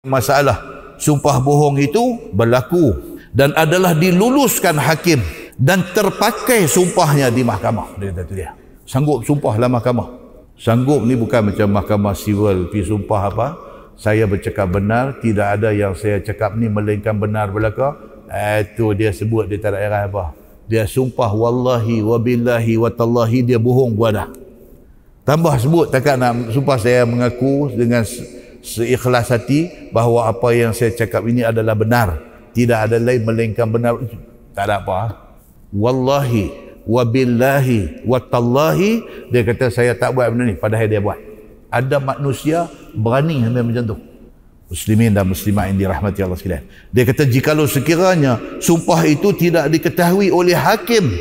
Masalah sumpah bohong itu berlaku dan adalah diluluskan hakim dan terpakai sumpahnya di mahkamah. Dia kata tu dia. Sanggup sumpah dalam mahkamah. Sanggup ni bukan macam mahkamah siwil pi sumpah apa? Saya bercakap benar, tidak ada yang saya cakap ni melainkan benar belaka. Itu dia sebut, dia tak ada erah apa. Dia sumpah wallahi wabillahi watallahi, dia bohong gua dah. Tambah sebut takkan nak sumpah saya mengaku dengan seikhlas hati bahawa apa yang saya cakap ini adalah benar, tidak ada lain melainkan benar. Tak ada apa. Wallahi wabillahi watallahi, dia kata saya tak buat benda ni, padahal dia buat. Ada manusia berani ambil macam tu. Muslimin dan muslimat yang dirahmati Allah sekalian. Dia kata jikalau sekiranya sumpah itu tidak diketahui oleh hakim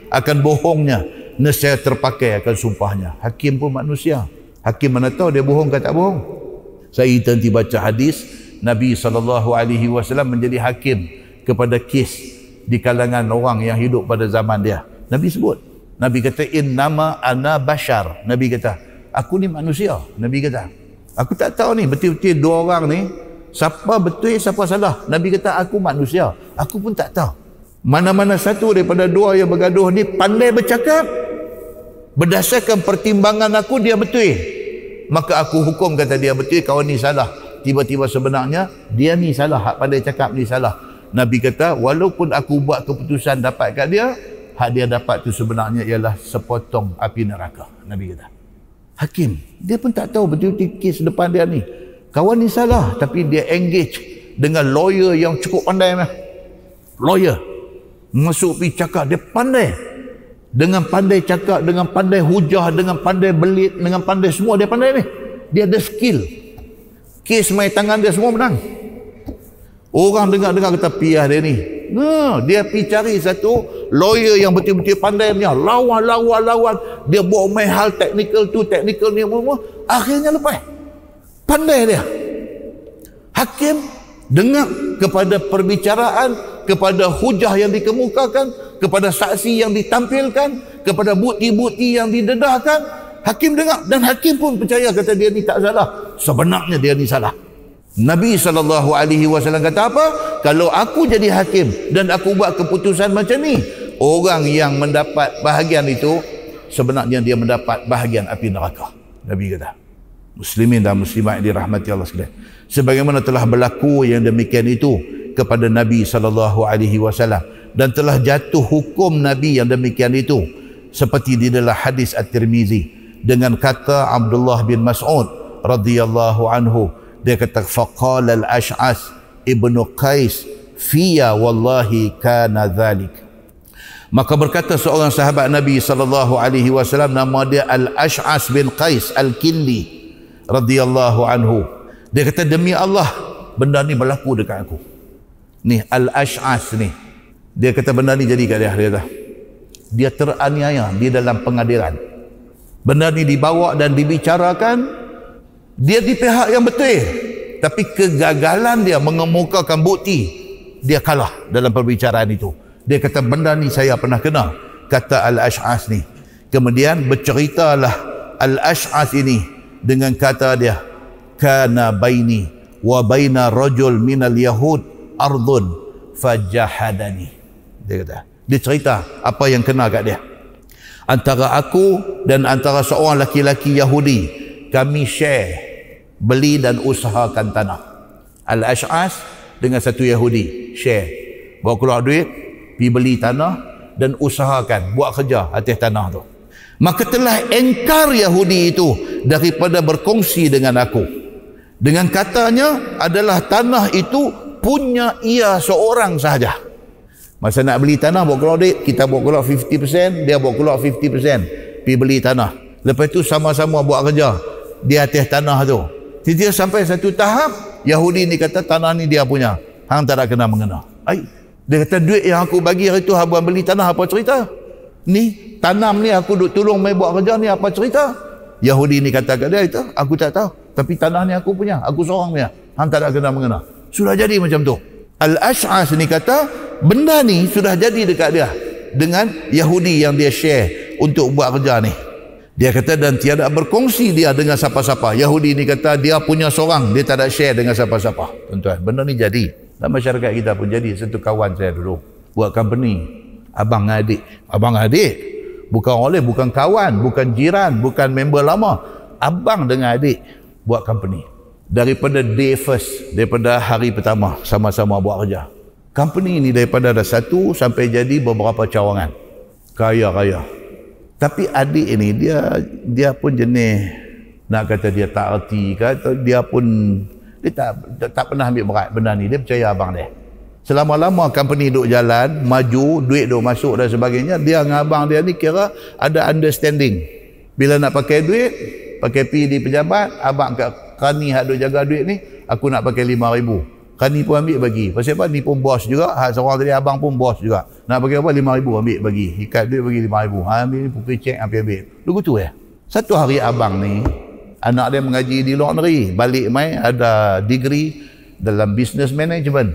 akan bohongnya, nescaya terpakai akan sumpahnya. Hakim pun manusia. Hakim mana tahu dia bohong ke tak bohong. Saya nanti baca hadis Nabi SAW menjadi hakim kepada kes di kalangan orang yang hidup pada zaman dia. Nabi sebut, Nabi kata innama ana bashar. Nabi kata aku ni manusia. Nabi kata aku tak tahu ni betul-betul dua orang ni siapa betul siapa salah. Nabi kata aku manusia, aku pun tak tahu mana-mana satu daripada dua yang bergaduh ni pandai bercakap. Berdasarkan pertimbangan aku dia betul, maka aku hukum kata dia betul, kawan ni salah. Tiba-tiba sebenarnya dia ni salah, hak pandai cakap ni salah. Nabi kata walaupun aku buat keputusan dapat kat dia, hak dia dapat tu sebenarnya ialah sepotong api neraka. Nabi kata hakim, dia pun tak tahu betul-betul kes depan dia ni kawan ni salah, tapi dia engage dengan lawyer yang cukup pandai. Lawyer masuk pergi cakap, dia pandai, dengan pandai cakap, dengan pandai hujah, dengan pandai belit, dengan pandai semua, dia pandai ni, dia ada skill. Kes main tangan dia semua menang. Orang dengar-dengar kata piah dia ni. Dia pergi cari satu lawyer yang betul-betul pandai punya, lawan. Dia buat main hal teknikal tu, teknikal ni, akhirnya lepas. Pandai dia. Hakim dengar kepada perbicaraan, kepada hujah yang dikemukakan, kepada saksi yang ditampilkan, kepada bukti-bukti yang didedahkan. Hakim dengar dan hakim pun percaya kata dia ni tak salah, sebenarnya dia ni salah. Nabi SAW kata apa? Kalau aku jadi hakim dan aku buat keputusan macam ni, orang yang mendapat bahagian itu sebenarnya dia mendapat bahagian api neraka. Nabi kata. Muslimin dan muslimat dirahmati Allah sekalian. Sebagaimana telah berlaku yang demikian itu kepada Nabi SAW dan telah jatuh hukum Nabi yang demikian itu seperti di dalam hadis At-Tirmizi dengan kata Abdullah bin Mas'ud radhiyallahu anhu, dia kata faqala al-Ash'as ibnu Qais fiya wallahi kana dhalik. Maka berkata seorang sahabat Nabi SAW, nama dia Al-Ash'as bin Qais Al-Kindi radhiyallahu anhu, dia kata demi Allah benda ni berlaku dekat aku. Ni Al-Ash'as ni, dia kata benda ni jadi kat dia. Dia kata dia teraniaya di dalam pengadilan. Benda ni dibawa dan dibicarakan, dia di pihak yang betul, tapi kegagalan dia mengemukakan bukti, dia kalah dalam perbicaraan itu. Dia kata benda ni saya pernah kena, kata Al-Ash'as ni. Kemudian berceritalah Al-Ash'as ini dengan kata dia, kana baini wa baina rajul minal yahud ardun fajahadani. Dia kata, dia cerita apa yang kena kat dia. Antara aku dan antara seorang laki-laki Yahudi, kami share beli dan usahakan tanah. Al-Ash'as dengan satu Yahudi share, bawa keluar duit, pergi beli tanah dan usahakan buat kerja atas tanah tu. Maka telah engkar Yahudi itu daripada berkongsi dengan aku, dengan katanya adalah tanah itu punya ia seorang sahaja. Masa nak beli tanah bawa keluar duit, kita bawa keluar 50%, dia bawa keluar 50%, pergi beli tanah. Lepas tu sama-sama buat kerja di atas tanah tu. Tiba-tiba sampai satu tahap, Yahudi ni kata tanah ni dia punya, hang tak ada kena mengena. Dia kata duit yang aku bagi hari tu abang beli tanah apa cerita? Ni tanam ni aku duk tolong mai buat kerja ni apa cerita? Yahudi ni kata kat dia, itu aku tak tahu, tapi tanah ni aku punya, aku seorang punya, hang tak ada kena mengena. Sudah jadi macam tu. Al-Ash'as ni kata benda ni sudah jadi dekat dia dengan Yahudi yang dia share untuk buat kerja ni. Dia kata dan tiada berkongsi dia dengan siapa-siapa. Yahudi ni kata dia punya seorang, dia tak ada share dengan siapa-siapa. Tuan-tuan, benda ni jadi. Dalam masyarakat kita pun jadi. Satu kawan saya dulu buat company, abang dengan adik. Abang dengan adik. Bukan oleh, bukan kawan, bukan jiran, bukan member lama. Abang dengan adik buat company. Daripada day first, daripada hari pertama sama-sama buat kerja. Company ni daripada ada 1 sampai jadi beberapa cawangan. Kaya-kaya. Tapi adik ini dia pun jenis nak kata dia tak erti ke, atau dia pun dia tak pernah ambil berat benda ni. Dia percaya abang dia. Selama-lama company duk jalan, maju, duit duk masuk dan sebagainya, dia dengan abang dia ni kira ada understanding. Bila nak pakai duit, pakai pi di pejabat, abang kat Kani hak duk jaga duit ni, aku nak pakai 5,000. Kani pun ambil bagi. Pasal apa? Ni pun bos juga. Hak seorang tadi abang pun bos juga. Nak bagi apa? 5,000 ambil bagi. Ikat duit bagi 5,000. Ambil ni pukul cek ambil. Lagu tu ya. Satu hari abang ni, anak dia mengaji di luar negeri. Balik mai ada degree dalam business management.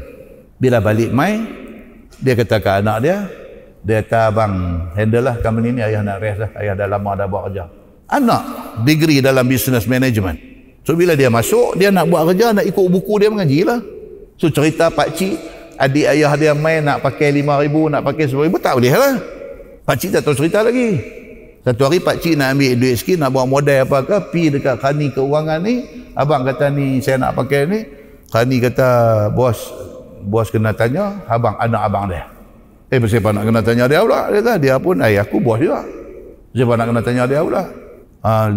Bila balik mai, dia kata ke anak dia kata abang handle lah company ni, ayah nak rest lah. Ayah dah lama dah buat kerja. Anak degree dalam business management. So bila dia masuk, dia nak buat kerja, nak ikut buku dia mengaji lah. So cerita pakcik, adik ayah dia main nak pakai 5,000, nak pakai 10,000, tak boleh lah. Pakcik tak tahu cerita lagi. Satu hari pakcik nak ambil duit sikit, nak buat modal apa ke, pi dekat Kani keuangan ni, abang kata ni saya nak pakai ni. Kani kata bos kena tanya anak abang dia. Siapa nak kena tanya dia pula? Dia kata dia pun aku bos juga. Siapa nak kena tanya dia pula?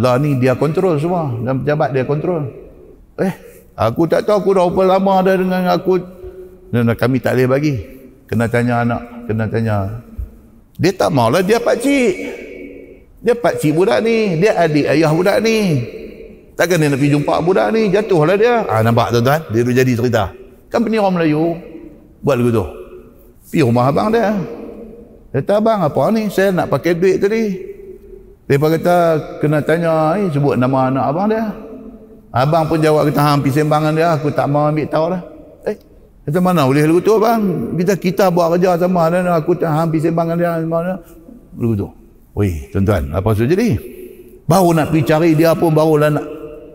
Lah ni dia kontrol semua, dan pejabat dia kontrol. Aku tak tahu, aku dah berapa lama dah dengan aku. Dan kami tak boleh bagi. Kena tanya anak, kena tanya. Dia tak maulah, dia pakcik. Dia pakcik budak ni, dia adik ayah budak ni. Takkan dia nak pergi jumpa budak ni, jatuhlah dia. Nampak tuan-tuan, dia dah jadi cerita. Company orang Melayu buat lagu tu. Pergi rumah abang dia. Dia kata, abang apa ni? Saya nak pakai duit tadi. Dia kata, kena tanya, sebut nama anak abang dia. Abang pun jawab, kata hampir sembangan dia, aku tak mau ambil tahu dah. Kata mana boleh lagu tu abang? Kita buat kerja sama dan aku tak hampir sembangan dia mana. Lagu tu. Wih, tuan-tuan, apa maksud jadi? Baru nak pergi cari dia pun barulah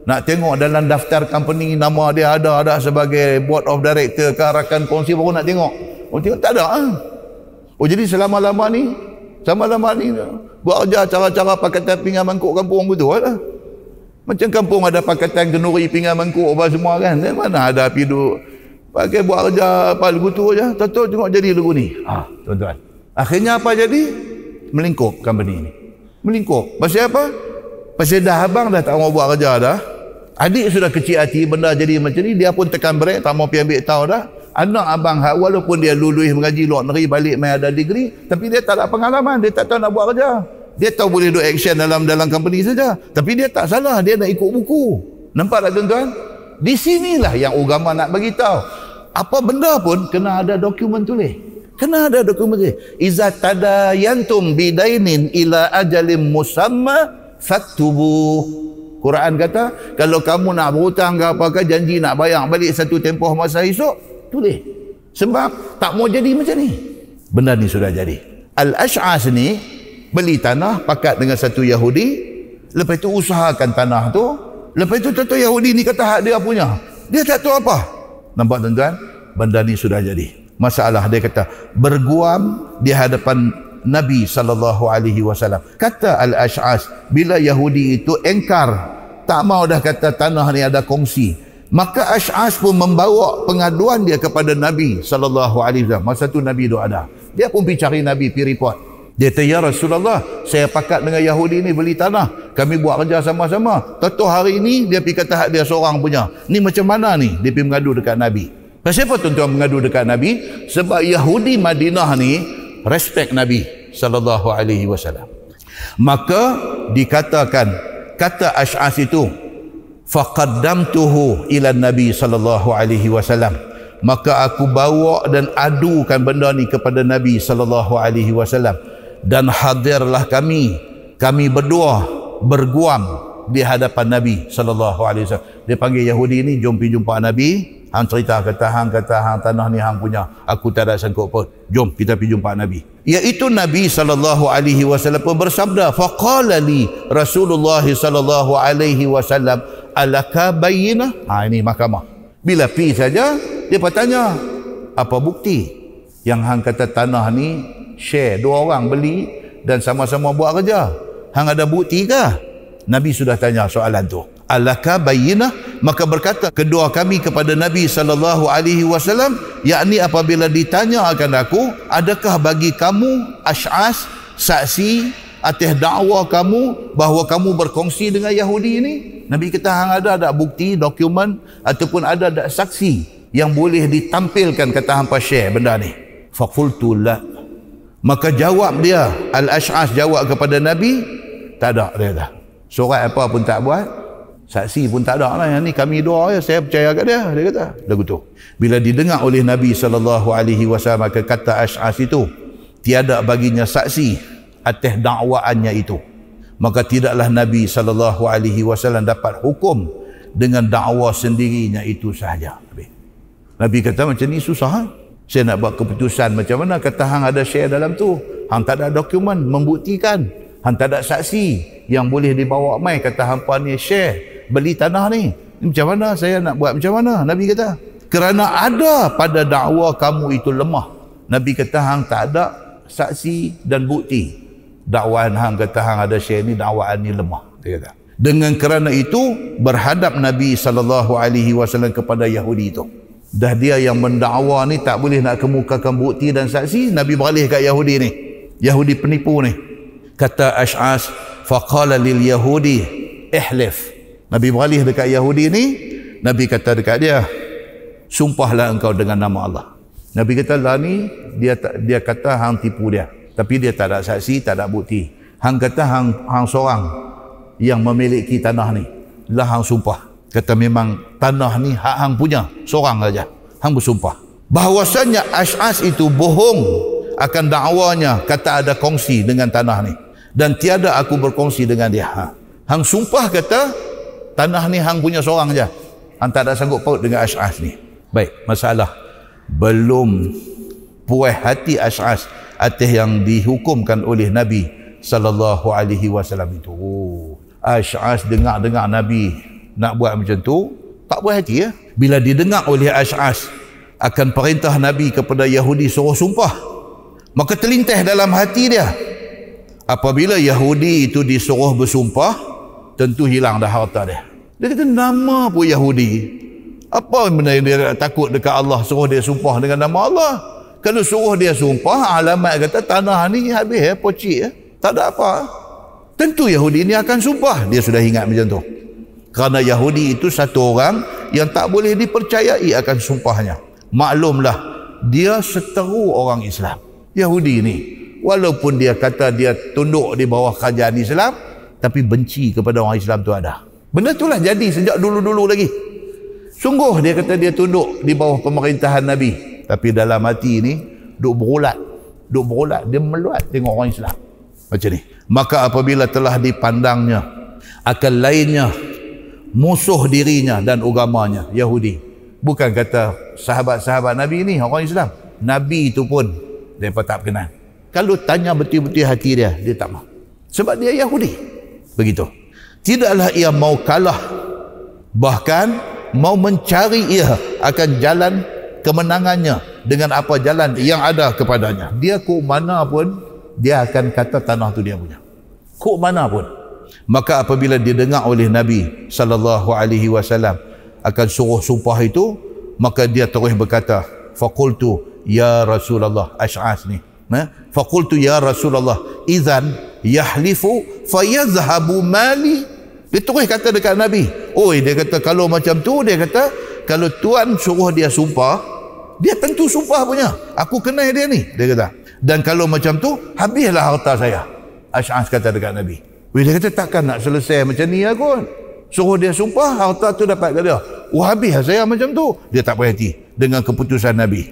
nak tengok dalam daftar company nama dia ada sebagai board of director ke rakan kongsi, baru nak tengok. Tengok tak ada. Jadi selama-lama ni buat kerja cara-cara pakatan pinggan mangkuk kampung betul lah. Macam kampung ada pakatan kenuri pinggan mangkuk apa semua kan. Mana ada pergi duduk pakai buat kerja apa lagu tu aja. Tahu tengok jadi lagu ni. Tuan-tuan. Akhirnya apa jadi? Melingkup company ni. Melingkup. Pasal apa? Pasal dah abang dah tak mau buat kerja dah. Adik sudah kecil hati benda jadi macam ni, dia pun tekan brek, tak mau pergi ambil tahu dah. Anak abang walaupun dia lulus mengaji luar negeri, balik mai ada degree, tapi dia tak ada pengalaman, dia tak tahu nak buat kerja. Dia tahu boleh do action dalam company saja, tapi dia tak salah, dia nak ikut buku. Nampak tak tuan-tuan? Di sinilah yang agama nak bagi tahu. Apa benda pun kena ada dokumen tulis. Kena ada dokumen tulis. Iza tadayantum bidainin ila ajalim musamma faktubu. Quran kata, kalau kamu nak berhutang ke apakah, janji nak bayar balik satu tempoh masa esok, tulis. Sebab tak mau jadi macam ni. Benda ni sudah jadi. Al-Ash'as ni beli tanah pakat dengan satu Yahudi, lepas tu usahakan tanah tu, lepas tu tentu Yahudi ni kata hak dia punya. Dia tak tahu apa. Nampak tuan-tuan? Benda ni sudah jadi. Masalah dia kata berguam di hadapan Nabi SAW. Kata Al-Ash'as, bila Yahudi itu engkar, tak mau dah kata tanah ni ada kongsi, maka Ash'as pun membawa pengaduan dia kepada Nabi SAW. Masa tu Nabi itu ada. Dia pun pergi cari Nabi, pergi report. Dia kata, ya Rasulullah, saya pakat dengan Yahudi ni beli tanah. Kami buat kerja sama-sama. Tentu hari ini dia pergi kata hak dia seorang punya. Ni macam mana ni? Dia pergi mengadu dekat Nabi. Pasal apa tuan-tuan mengadu dekat Nabi? Sebab Yahudi Madinah ni respect Nabi SAW. Maka dikatakan, kata Ash'as itu, faqaddamtuhu ila Nabi SAW. Maka aku bawa dan adukan benda ni kepada Nabi SAW. Dan hadirlah kami berdua berguam di hadapan Nabi SAW. Dia panggil Yahudi ni, jom pergi jumpa Nabi. Hang cerita kata hang tanah ni hang punya. Aku tak ada sangkut paut. Jom kita pergi jumpa Nabi. Iaitu Nabi sallallahu alaihi wasallam pun bersabda, faqala li Rasulullah sallallahu alaihi wasallam, alaka bayyinah? Ini mahkamah. Bila pi saja dia bertanya, apa bukti yang hang kata tanah ni share, dua orang beli dan sama-sama buat kerja? Hang ada bukti ke? Nabi sudah tanya soalan tu. Alaka bayyinah? Maka berkata kedua kami kepada Nabi sallallahu alaihi wasallam, yakni apabila ditanya akan aku, adakah bagi kamu Ash'as saksi atas dakwa kamu bahawa kamu berkongsi dengan Yahudi ini? Nabi kata, hang ada bukti, dokumen ataupun ada saksi yang boleh ditampilkan kata hampa share benda ni? Faqultu la. Maka jawab dia, Al-Ash'as jawab kepada Nabi, tak ada, dia kata. Surat apa pun tak buat, saksi pun tak ada lah. Yang ni kami dua ya, saya percaya kat dia kata. Lagu tu bila didengar oleh Nabi sallallahu alaihi wasallam, maka kata Ash'as itu, tiada baginya saksi atas dakwaannya itu, maka tidaklah Nabi sallallahu alaihi wasallam dapat hukum dengan dakwa sendirinya itu sahaja. Nabi kata macam ni susah ha? Saya nak buat keputusan macam mana? Kata hang ada share dalam tu, hang tak ada dokumen membuktikan, hang tak ada saksi yang boleh dibawa mai kata hampa ni share beli tanah ni. Macam mana saya nak buat macam mana? Nabi kata, kerana ada pada dakwa kamu itu lemah. Nabi kata hang tak ada saksi dan bukti. Dakwaan hang kata hang ada share ni, dakwaan ni lemah, dia kata. Dengan kerana itu berhadap Nabi sallallahu alaihi wasallam kepada Yahudi itu. Dah dia yang mendakwa ni tak boleh nak kemukakan bukti dan saksi, Nabi beralih kat Yahudi ni, Yahudi penipu ni. Kata Ash'as, faqala lil Yahudi ihlif. Nabi beralih dekat Yahudi ni, Nabi kata dekat dia, sumpahlah engkau dengan nama Allah. Nabi kata lah ni, dia kata hang tipu dia, tapi dia tak ada saksi, tak ada bukti. Hang kata hang seorang yang memiliki tanah ni, lah hang sumpah. Kata memang tanah ni hak hang punya, seorang saja. Hang bersumpah bahawasanya Ash'as itu bohong akan dakwanya, kata ada kongsi dengan tanah ni, dan tiada aku berkongsi dengan dia. Hang sumpah kata tanah ni hang punya seorang saja. Hang tak ada sanggup paut dengan Ash'as ni. Baik, masalah belum puas hati Ash'as atas yang dihukumkan oleh Nabi sallallahu alaihi wasallam itu. Ash'as dengar Nabi nak buat macam tu, tak puas hati ya. Bila didengar oleh Ash'as akan perintah Nabi kepada Yahudi suruh sumpah, maka terlintas dalam hati dia, apabila Yahudi itu disuruh bersumpah, tentu hilang dah harta dia. Dia kata nama pun Yahudi, apa benda yang dia takut dekat Allah suruh dia sumpah dengan nama Allah? Kalau suruh dia sumpah, alamat kata tanah ni habis ya, pocik ya, tak ada apa, tentu Yahudi ni akan sumpah. Dia sudah ingat macam tu. Kerana Yahudi itu satu orang yang tak boleh dipercayai akan sumpahnya. Maklumlah, dia seteru orang Islam. Yahudi ni, walaupun dia kata dia tunduk di bawah kerajaan Islam, tapi benci kepada orang Islam tu ada. Benda itulah jadi sejak dulu-dulu lagi. Sungguh dia kata dia tunduk di bawah pemerintahan Nabi, tapi dalam hati ni duk berulat, dia meluat tengok orang Islam macam ni. Maka apabila telah dipandangnya akan lainnya musuh dirinya dan agamanya, Yahudi, bukan kata sahabat-sahabat Nabi ni orang Islam, Nabi itu pun mereka tak kenal. Kalau tanya betul-betul hati dia, dia tak mau, sebab dia Yahudi. Begitu. Tidaklah ia mau kalah, bahkan mau mencari ia akan jalan kemenangannya dengan apa jalan yang ada kepadanya. Dia kok mana pun dia akan kata tanah tu dia punya, kok mana pun. Maka apabila didengar oleh Nabi sallallahu alaihi wasallam akan suruh sumpah itu, maka dia terus berkata, faqultu ya Rasulullah, Ash'as ni, faqultu ya Rasulullah idzan yahlifu fayazhabu mali. Dia terus kata dekat Nabi, dia kata kalau macam tu, dia kata kalau tuan suruh dia sumpah, dia tentu sumpah punya, aku kenal dia ni, dia kata. Dan kalau macam tu, habislah harta saya. Ash'as kata dekat Nabi. Dia kata takkan nak selesai macam ni aku. Suruh dia sumpah, harta tu dapat ke dia. Habis saya macam tu. Dia tak berhati dengan keputusan Nabi.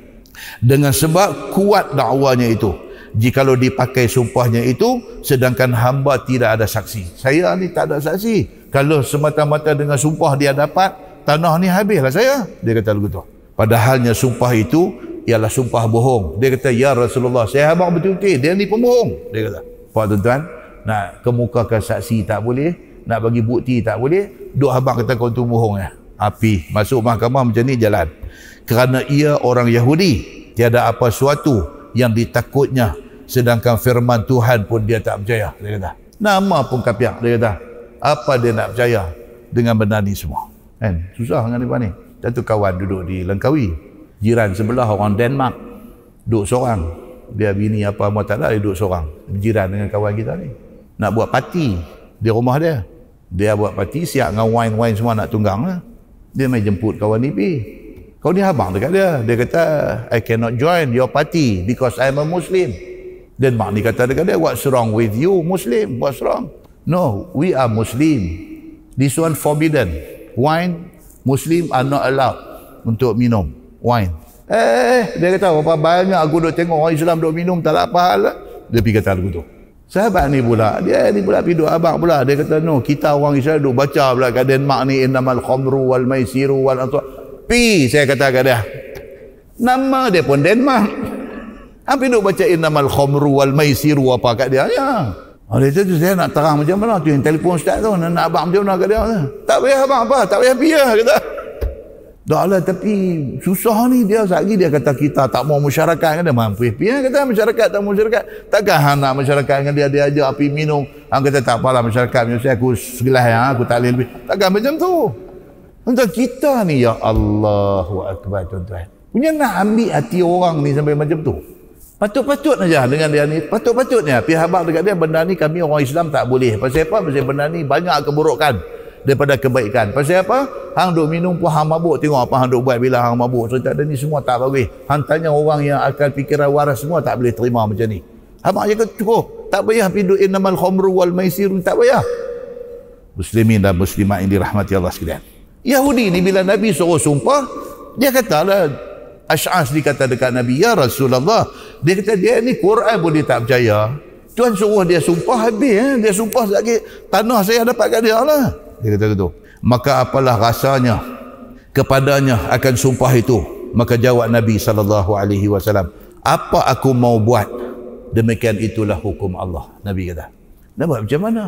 Dengan sebab kuat dakwanya itu. Jikalau dipakai sumpahnya itu, sedangkan hamba tidak ada saksi. Saya ni tak ada saksi. Kalau semata-mata dengan sumpah dia dapat, tanah ni habislah saya. Dia kata begitu. Padahalnya sumpah itu ialah sumpah bohong. Dia kata, ya Rasulullah, saya abang betul-betul, dia ni pembohong. Dia kata, Pak tuan-tuan, nak kemukakan saksi tak boleh, nak bagi bukti tak boleh, duk abang kata kau tu bohong ya. Api masuk mahkamah macam ni jalan. Kerana ia orang Yahudi, tiada apa suatu yang ditakutnya, sedangkan firman Tuhan pun dia tak percaya. Dia kata, nama pun kapiak. Dia kata, apa dia nak percaya dengan benda ni semua? Kan? Susah dengan dia ni. Satu kawan duduk di Langkawi, jiran sebelah orang Denmark, duduk seorang. Dia bini apa tak ada, dia duduk seorang. Berjiran dengan kawan kita ni. Nak buat parti di rumah dia. Dia buat parti, siap dengan wine-wine semua nak tunggang lah. Dia main jemput kawan ni pergi. Kau ni abang dekat dia. Dia kata, I cannot join your party because I'm a Muslim. Denmark ni kata dekat dia, what's wrong with you Muslim? What's wrong? No, we are Muslim. This one forbidden. Wine, Muslim are not allowed untuk minum wine. Dia kata, berapa banyak aku duk tengok orang Islam duk minum, tak ada apa hal. Dia pergi kata begitu. Sahabat ni pula, dia ni pula pergi duk abang pula. Dia kata, no, kita orang Islam duk baca pula kat Denmark ni, innamal khamru wal maisiru wal ansar. Saya kata kat dia, nama dia pun Denmark. Apa duk baca innamal khamru wal maisiru apa kat dia? Ya. Dia kata, saya nak terang macam mana tu, yang telefon ustaz tu, nak abang macam mana kat dia. Tak payah abang apa, tak payah pergi lah, kata. Dah lah, tapi susah ni dia. Lagi dia kata kita tak mau masyarakat dengan dia. Mampu pergi, kata masyarakat tak mau masyarakat. Takkan hang nak masyarakat dengan dia, dia ajak api minum. Hang kata tak apalah masyarakat, saya aku segelas ya, aku tak boleh lebih. Takkan macam tu. Untuk kita ni, ya Allahu Akbar tuan-tuan. Punya nak ambil hati orang ni sampai macam tu. Patut-patut aja dengan dia ni. Patut-patutnya pihak abang dekat dia, benda ni kami orang Islam tak boleh. Pasal apa? Pasal benda ni banyak keburukan daripada kebaikan. Pasal apa? Hang duk minum pun hang mabuk. Tengok apa hang duk buat bila hang mabuk. Cerita dia ni semua tak bagus. Hang tanya orang yang akal fikiran waras semua tak boleh terima macam ni. Abang cakap cukup. Tak payah pindu innamal khamru wal maisir. Tak payah. Muslimin dan muslimat yang dirahmati Allah sekalian. Yahudi ni bila Nabi suruh sumpah, dia katalah, Ash'as dikata dekat Nabi, ya Rasulullah, dia kata dia ni Quran pun dia tak percaya. Tuan suruh dia sumpah habis. Dia sumpah lagi tanah saya dapat kat dia lah. Dia kata gitu. Maka apalah rasanya kepadanya akan sumpah itu? Maka jawab Nabi SAW, apa aku mau buat? Demikian itulah hukum Allah. Nabi kata. Nak buat macam mana?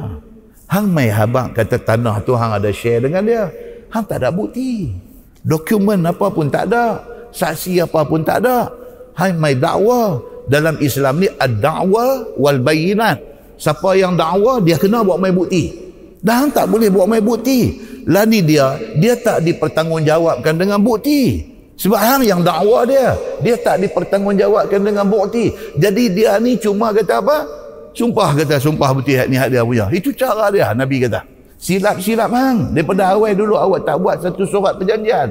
Hang mai habang kata tanah tu hang ada share dengan dia. Hang tak ada bukti. Dokumen apa pun tak ada. Saksi apa pun tak ada. Hai mai dakwa. Dalam Islam ni ad-da'wa wal bayinat. Siapa yang dakwa dia kena buat mai bukti. Dan tak boleh buat mai bukti. Lah ni dia tak dipertanggungjawabkan dengan bukti. Sebab hang yang dakwa dia tak dipertanggungjawabkan dengan bukti. Jadi dia ni cuma kata apa? Sumpah betul ni hak dia punya. Itu cara dia. Nabi kata, silap hang. Daripada awal dulu awak tak buat satu surat perjanjian.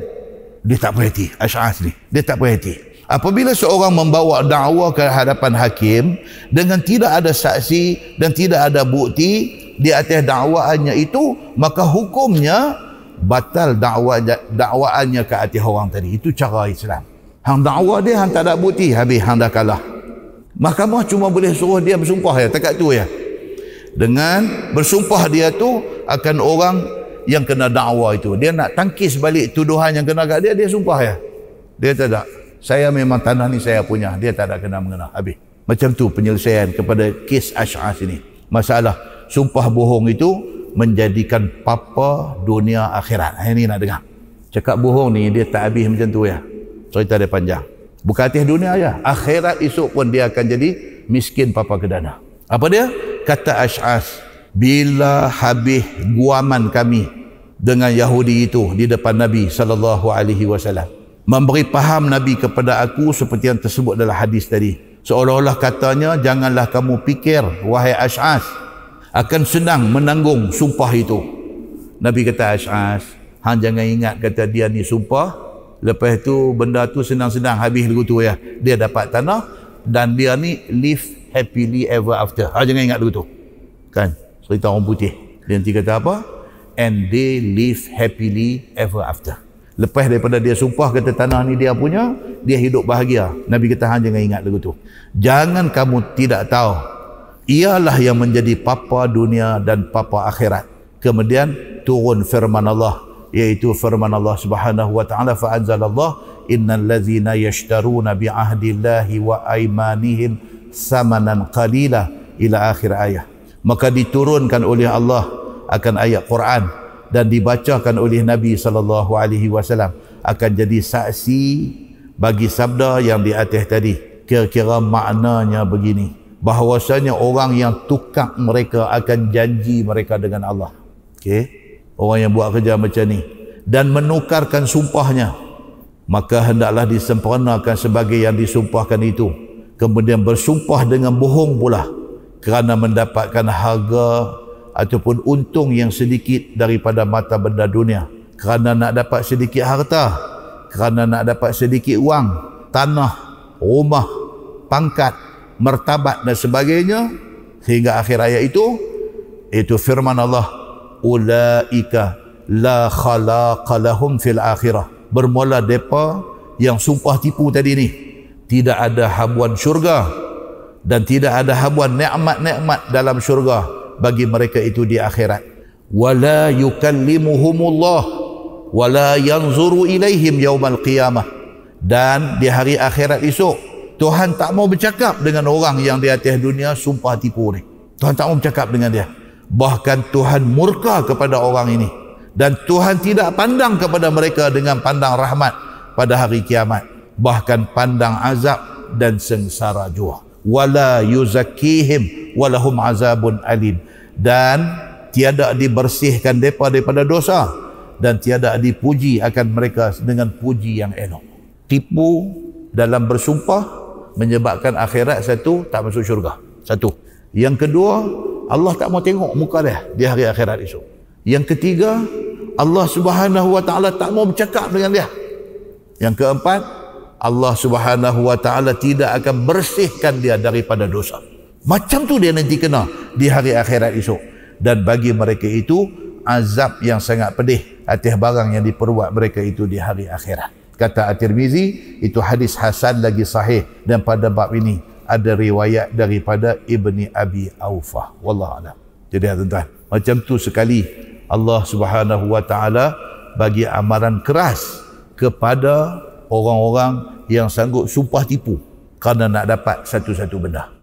Dia tak berhati, Ash'as ni. Dia tak berhati. Apabila seorang membawa dakwa ke hadapan hakim dengan tidak ada saksi dan tidak ada bukti di atas dakwaannya itu, maka hukumnya batal dakwaannya ke atas orang tadi. Itu cara Islam. Hang dakwa dia, hang tak ada bukti, habis hang dah kalah. Mahkamah cuma boleh suruh dia bersumpah ya, takat tu ya. Dengan bersumpah dia tu akan orang yang kena dakwa itu. Dia nak tangkis balik tuduhan yang kena kat dia, dia sumpah ya. Dia tak, saya memang tanah ni saya punya. Dia tak ada kena mengena. Habis. Macam tu penyelesaian kepada kes Ash'as ini. Masalah sumpah bohong itu menjadikan papa dunia akhirat. Ini nak dengar. Cakap bohong ni dia tak habis macam tu ya. Cerita dia panjang. Bukan atas dunia aja. Akhirat esok pun dia akan jadi miskin papa kedana. Apa dia? Kata Ash'as, bila habis guaman kami dengan Yahudi itu di depan Nabi SAW, memberi faham Nabi kepada aku seperti yang tersebut dalam hadis tadi, seolah-olah katanya, janganlah kamu fikir wahai Ash'as akan senang menanggung sumpah itu. Nabi kata, Ash'as, hang jangan ingat kata dia ni sumpah, lepas tu benda tu senang-senang habis begitu ya, dia dapat tanah dan dia ni live happily ever after. Jangan ingat begitu kan, cerita orang putih. Dia nanti kata apa? And they live happily ever after. Lepas daripada dia sumpah kata tanah ni dia punya, dia hidup bahagia. Nabi kata, hang jangan ingat begitu. Jangan kamu tidak tahu, ialah yang menjadi papa dunia dan papa akhirat. Kemudian turun firman Allah, yaitu firman Allah Subhanahu wa taala, fa anzalallah innal ladzina yashtaruna bi ahdillahi wa aymanihim samanan qalila ila akhir ayat. Maka diturunkan oleh Allah akan ayat Quran dan dibacakan oleh Nabi sallallahu alaihi wasallam akan jadi saksi bagi sabda yang di atas tadi. Kira-kira maknanya begini, bahawasanya orang yang tukar mereka akan janji mereka dengan Allah. Okey, orang yang buat kerja macam ni dan menukarkan sumpahnya, maka hendaklah disempurnakan sebagai yang disumpahkan itu, kemudian bersumpah dengan bohong pula kerana mendapatkan harga ataupun untung yang sedikit daripada mata benda dunia, kerana nak dapat sedikit harta, kerana nak dapat sedikit wang, tanah, rumah, pangkat, martabat dan sebagainya, sehingga akhir ayat itu firman Allah, ulaika la khalaqa lahum fil akhirah. Bermula depa yang sumpah tipu tadi ni, tidak ada habuan syurga dan tidak ada habuan nikmat-nikmat dalam syurga bagi mereka itu di akhirat. Wala yukallimuhumullah wala yanzuru ilaihim yaumal qiyamah. Dan di hari akhirat esok, Tuhan tak mau bercakap dengan orang yang di atas dunia sumpah tipu ni. Tuhan tak mau bercakap dengan dia. Bahkan Tuhan murka kepada orang ini. Dan Tuhan tidak pandang kepada mereka dengan pandang rahmat pada hari kiamat. Bahkan pandang azab dan sengsara jua. Wala yuzakkihim walahum azabun alim. Dan tiada dibersihkan mereka daripada dosa. Dan tiada dipuji akan mereka dengan puji yang elok. Tipu dalam bersumpah menyebabkan akhirat satu, tak masuk syurga. Satu. Yang kedua, Allah tak mau tengok muka dia di hari akhirat esok. Yang ketiga, Allah Subhanahu wa taala tak mau bercakap dengan dia. Yang keempat, Allah Subhanahu wa taala tidak akan bersihkan dia daripada dosa. Macam tu dia nanti kena di hari akhirat esok. Dan bagi mereka itu azab yang sangat pedih atas barang yang diperbuat mereka itu di hari akhirat. Kata At-Tirmizi, itu hadis hasan lagi sahih, dan pada bab ini ada riwayat daripada Ibni Abi Aufah. Wallahu a'lam. Jadi tuan-tuan, macam tu sekali Allah Subhanahu wa taala bagi amaran keras kepada orang-orang yang sanggup sumpah tipu kerana nak dapat satu-satu benda.